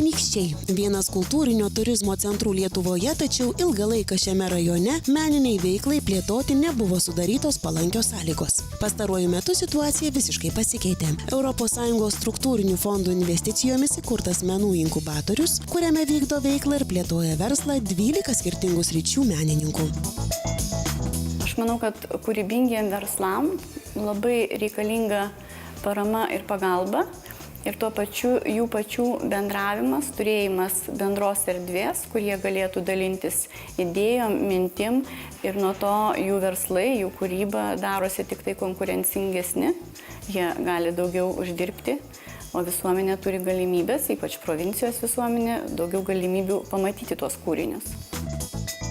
Anykščiai – vienas kultūrinio turizmo centrų Lietuvoje, tačiau ilgą laiką šiame rajone meniniai veiklai plėtoti nebuvo sudarytos palankios sąlygos. Pastaruoju metu situacija visiškai pasikeitė. ES struktūrinių fondų investicijomis įkurtas menų inkubatorius, kuriame vykdo veiklą ir plėtoja verslą 12 skirtingų sričių menininkų. Aš manau, kad kūrybingiem verslam labai reikalinga parama ir pagalba. Ir tuo pačiu jų pačių bendravimas, turėjimas bendros erdvės, kur jie galėtų dalintis idėjom, mintim ir nuo to jų verslai, jų kūryba darosi tik tai konkurencingesni, jie gali daugiau uždirbti, o visuomenė turi galimybės, ypač provincijos visuomenė, daugiau galimybių pamatyti tuos kūrinius.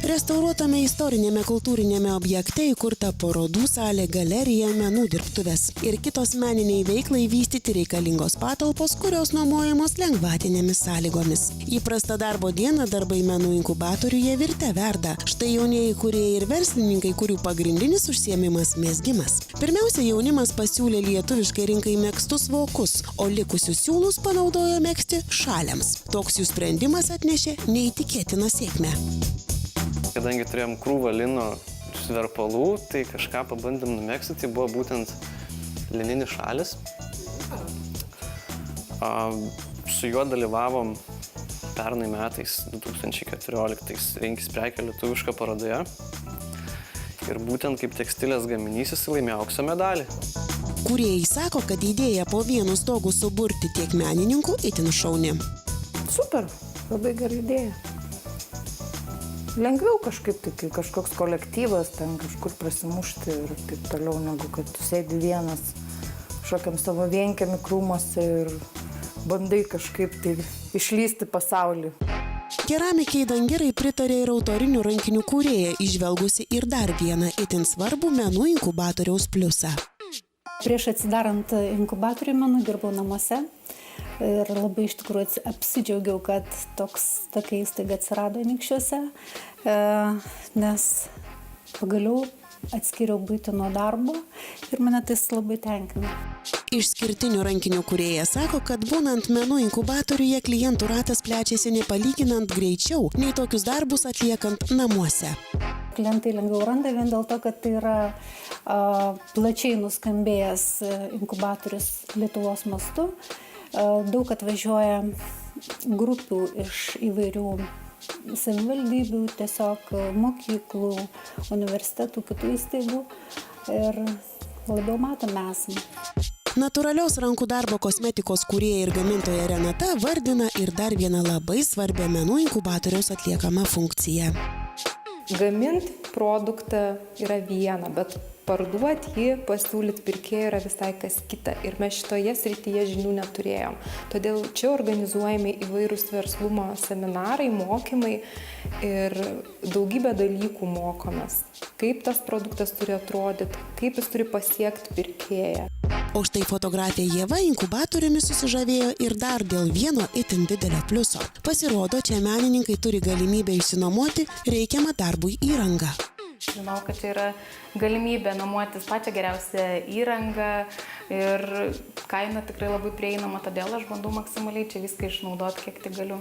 Restauruotame istorinėme kultūrinėme objekte įkurta parodų salė, galerija, menų dirbtuvės ir kitos meniniai veiklai vystyti reikalingos patalpos, kurios nuomojamos lengvatinėmis sąlygomis. Įprasta darbo diena darbai menų inkubatoriuje virte verda. Štai jaunieji kūrėjai ir verslininkai, kurių pagrindinis užsiėmimas mezgimas. Pirmiausia, jaunimas pasiūlė lietuviškai rinkai megztus vokus, o likusius siūlus panaudojo megzti šaliams. Toks jų sprendimas atnešė neįtikėtiną sėkmę. Kadangi turėjom krūvą lino verpalų, tai kažką pabandėm numegzti, tai buvo būtent lininis šalis. Su juo dalyvavom pernai metais, 2014, Rinkis prekė lietuviška parodoje. Ir būtent kaip tekstilės gaminys jis laimėjo aukso medalį. Kūrėjai sako, kad idėja po vienu stogu suburti tiek menininkų itin šauni. Super, labai gera idėja. Lengviau kažkaip, tai kai kažkoks kolektyvas, ten kažkur prasimušti ir taip toliau, negu kad tu sėdi vienas kažkokiam savo vienkiami krūmuose ir bandai kažkaip tai išlysti pasaulį. Keramikiai Dangirai pritarė ir autorinių rankinių kūrėja, įžvelgusi ir dar vieną itin svarbų menų inkubatoriaus pliusą. Prieš atsidarant inkubatorių menų dirbau namuose. Ir labai iš tikrųjų apsidžiaugiau, kad tokia įstaiga atsirado Anykščiuose, nes pagaliau atskiriau buitį nuo darbo ir mane tai labai tenkina. Išskirtinių rankinių kūrėja sako, kad būnant menų inkubatoriuje klientų ratas plečiasi nepalyginant greičiau, nei tokius darbus atliekant namuose. Klientai lengviau randa vien dėl to, kad tai yra plačiai nuskambėjęs inkubatorius Lietuvos mastu. Daug atvažiuoja grupių iš įvairių savivaldybių, tiesiog mokyklų, universitetų, kitų įstaigų ir labiau matome esame. Natūralios rankų darbo kosmetikos kūrėja ir gamintoja Renata vardina ir dar vieną labai svarbią menų inkubatoriaus atliekamą funkciją. Gaminti produktą yra viena, bet parduoti jį, pasiūlyti pirkėjui yra visai kas kita. Ir mes šitoje srityje žinių neturėjom. Todėl čia organizuojami įvairūs verslumo seminarai, mokymai ir daugybę dalykų mokomės. Kaip tas produktas turi atrodyti, kaip jis turi pasiekti pirkėją. O štai fotografė Ieva inkubatoriumi susižavėjo ir dar dėl vieno itin didelio pliuso. Pasirodo, čia menininkai turi galimybę išsinuomoti reikiamą darbui įrangą. Žinau, kad čia yra galimybė nuomotis pačią geriausią įrangą ir kaina tikrai labai prieinama, todėl aš bandau maksimaliai čia viską išnaudoti, kiek tik galiu.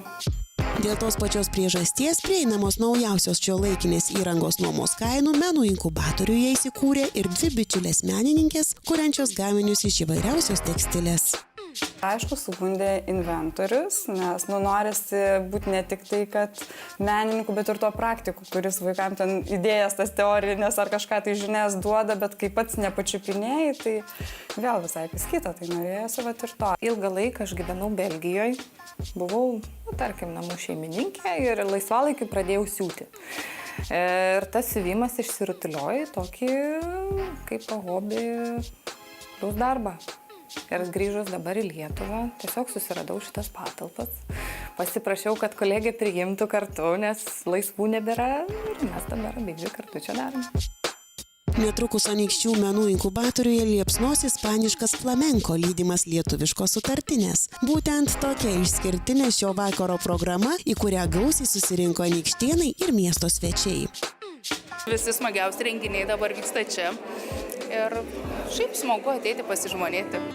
Dėl tos pačios priežasties prieinamos naujausios šiuolaikinės įrangos nuomos kainų menų inkubatoriuje įsikūrė ir 2 bičiulės menininkės, kuriančios gaminius iš įvairiausios tekstilės. Aišku, sugundė inventorius, nes norisi būti ne tik tai, kad menininku, bet ir tuo praktiku, kuris vaikam ten idėjas, tas teorinės ar kažką tai žinias duoda, bet kai pats nepačiupinėjai, tai vėl visai kas kita, tai norėjosi vat ir to. Ilgą laiką aš gyvenau Belgijoje, buvau, tarkim, namų šeimininkė ir laisvalaikiu pradėjau siūti. Ir tas siuvimas išsirutuliojo į tokį kaip hobį plus darbą. Ir grįžus dabar į Lietuvą, tiesiog susiradau šitas patalpas. Pasiprašiau, kad kolegė priimtų kartu, nes laisvų nebėra ir mes dabar abidvi kartu čia darome. Netrukus Anykščių menų inkubatoriuje liepsnos ispaniškas flamenko lydimas lietuviškos sutartinės. Būtent tokia išskirtinė šio vakaro programa, į kurią gausiai susirinko anykštėnai ir miesto svečiai. Visi smagiausi renginiai dabar vyksta čia ir šiaip smagu ateiti pasižmonėti.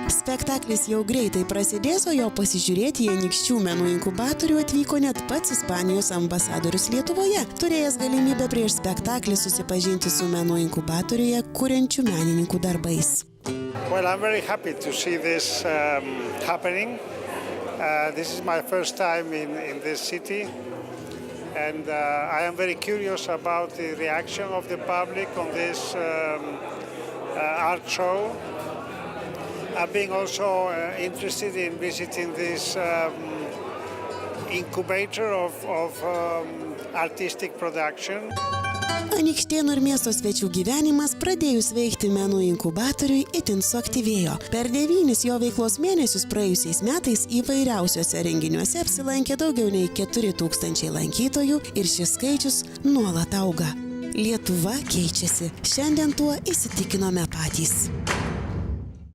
Spektaklis jau greitai prasidės, o jo pasižiūrėti į Anykščių menų inkubatorių atvyko net pats Ispanijos ambasadorius Lietuvoje, turėjęs galimybę prieš spektaklį susipažinti su menų inkubatoriuje kuriančių menininkų darbais. Well, I'm very happy to see this happening. This is my first time in this city, and I am very curious about the reaction of the public on this art show. I'm being also interested in visiting this incubator of artistic production. Anykštėnų ir miesto svečių gyvenimas pradėjus veikti menų inkubatoriui itin suaktyvėjo. Per 9 jo veiklos mėnesius praėjusiais metais įvairiausiuose renginiuose apsilankė daugiau nei 4000 lankytojų ir šis skaičius nuolat auga. Lietuva keičiasi. Šiandien tuo įsitikinome patys.